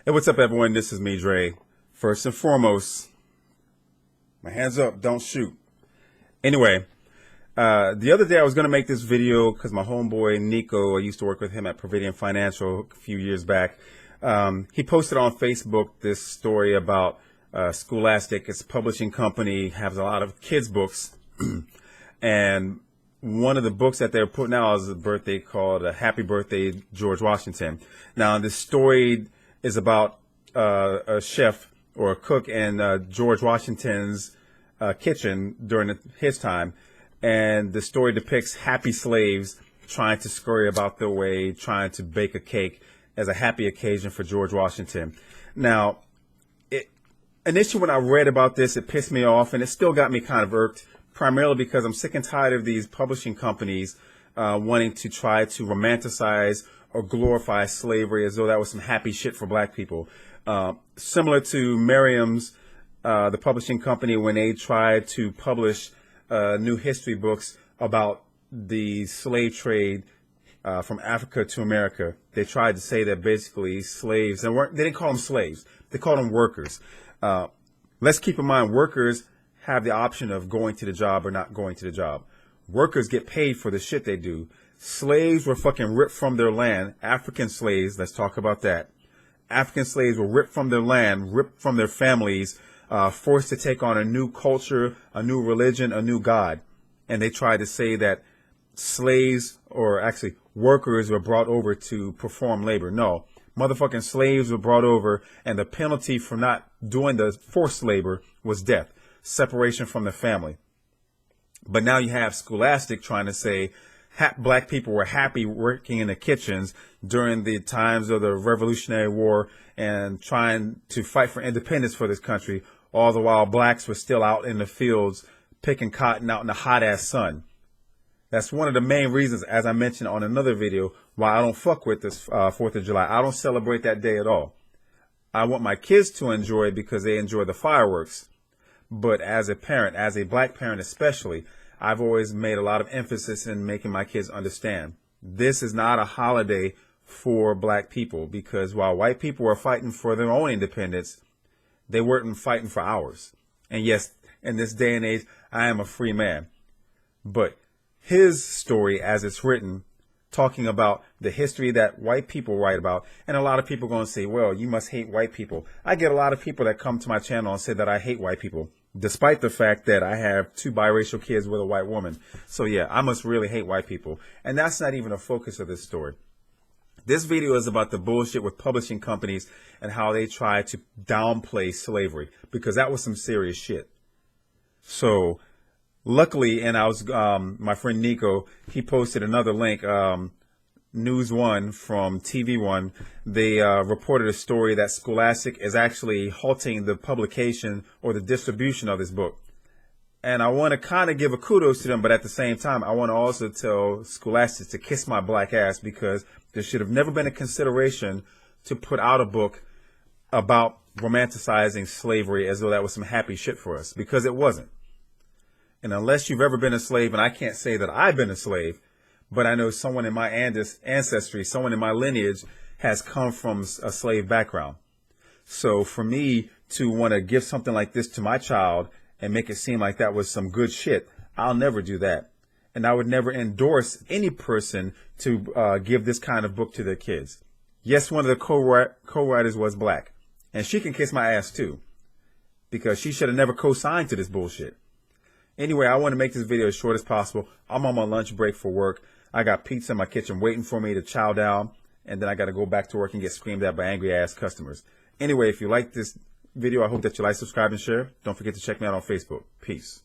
Hey, what's up, everyone? This is me, Dre. First and foremost, my hands up, don't shoot. Anyway, the other day I was going to make this video because my homeboy, Nico, I used to work with him at Providian Financial a few years back. He posted on Facebook this story about Scholastic. It's a publishing company, has a lot of kids' books. And one of the books that they're putting out is a birthday called Happy Birthday, George Washington. Now, this story is about a chef or a cook in George Washington's kitchen during his time. And the story depicts happy slaves trying to scurry about their way, trying to bake a cake as a happy occasion for George Washington. Now, initially when I read about this, it pissed me off, and it still got me kind of irked, primarily because I'm sick and tired of these publishing companies wanting to try to romanticize or glorify slavery as though that was some happy shit for black people. Similar to Merriam's, the publishing company, when they tried to publish new history books about the slave trade from Africa to America. They tried to say that basically slaves, they didn't call them slaves, they called them workers. Let's keep in mind, workers have the option of going to the job or not going to the job. Workers get paid for the shit they do. Slaves were fucking ripped from their land. African slaves, let's talk about that. African slaves were ripped from their land, ripped from their families, forced to take on a new culture, a new religion, a new god. And they tried to say that slaves, or actually workers, were brought over to perform labor. No, motherfucking slaves were brought over, and the penalty for not doing the forced labor was death, separation from the family. But now you have Scholastic trying to say black people were happy working in the kitchens during the times of the Revolutionary War and trying to fight for independence for this country, all the while blacks were still out in the fields picking cotton out in the hot ass sun. That's one of the main reasons, as I mentioned on another video, why I don't fuck with this 4th of July. I don't celebrate that day at all. I want my kids to enjoy it because they enjoy the fireworks. But as a parent, as a black parent especially, I've always made a lot of emphasis in making my kids understand this is not a holiday for black people, because while white people were fighting for their own independence, they weren't fighting for ours. And yes, in this day and age, I am a free man. But his story, as it's written, talking about the history that white people write about, and a lot of people are going to say, well, you must hate white people. I get a lot of people that come to my channel and say that I hate white people, despite the fact that I have 2 biracial kids with a white woman. So yeah, I must really hate white people. And that's not even a focus of this story. This video is about the bullshit with publishing companies and how they try to downplay slavery, because that was some serious shit. So luckily, and I was, my friend Nico, he posted another link, News One from TV One. They reported a story that Scholastic is actually halting the publication or the distribution of this book. And I want to kind of give a kudos to them, but at the same time, I want to also tell Scholastic to kiss my black ass, because there should have never been a consideration to put out a book about romanticizing slavery as though that was some happy shit for us, because it wasn't. And unless you've ever been a slave, and I can't say that I've been a slave, but I know someone in my ancestry, someone in my lineage has come from a slave background. So for me to want to give something like this to my child and make it seem like that was some good shit, I'll never do that. And I would never endorse any person to give this kind of book to their kids. Yes, one of the co-writers was black, and she can kiss my ass too, because she should have never co-signed to this bullshit. Anyway, I want to make this video as short as possible. I'm on my lunch break for work. I got pizza in my kitchen waiting for me to chow down, and then I got to go back to work and get screamed at by angry ass customers. Anyway, if you like this video, I hope that you like, subscribe, and share. Don't forget to check me out on Facebook. Peace.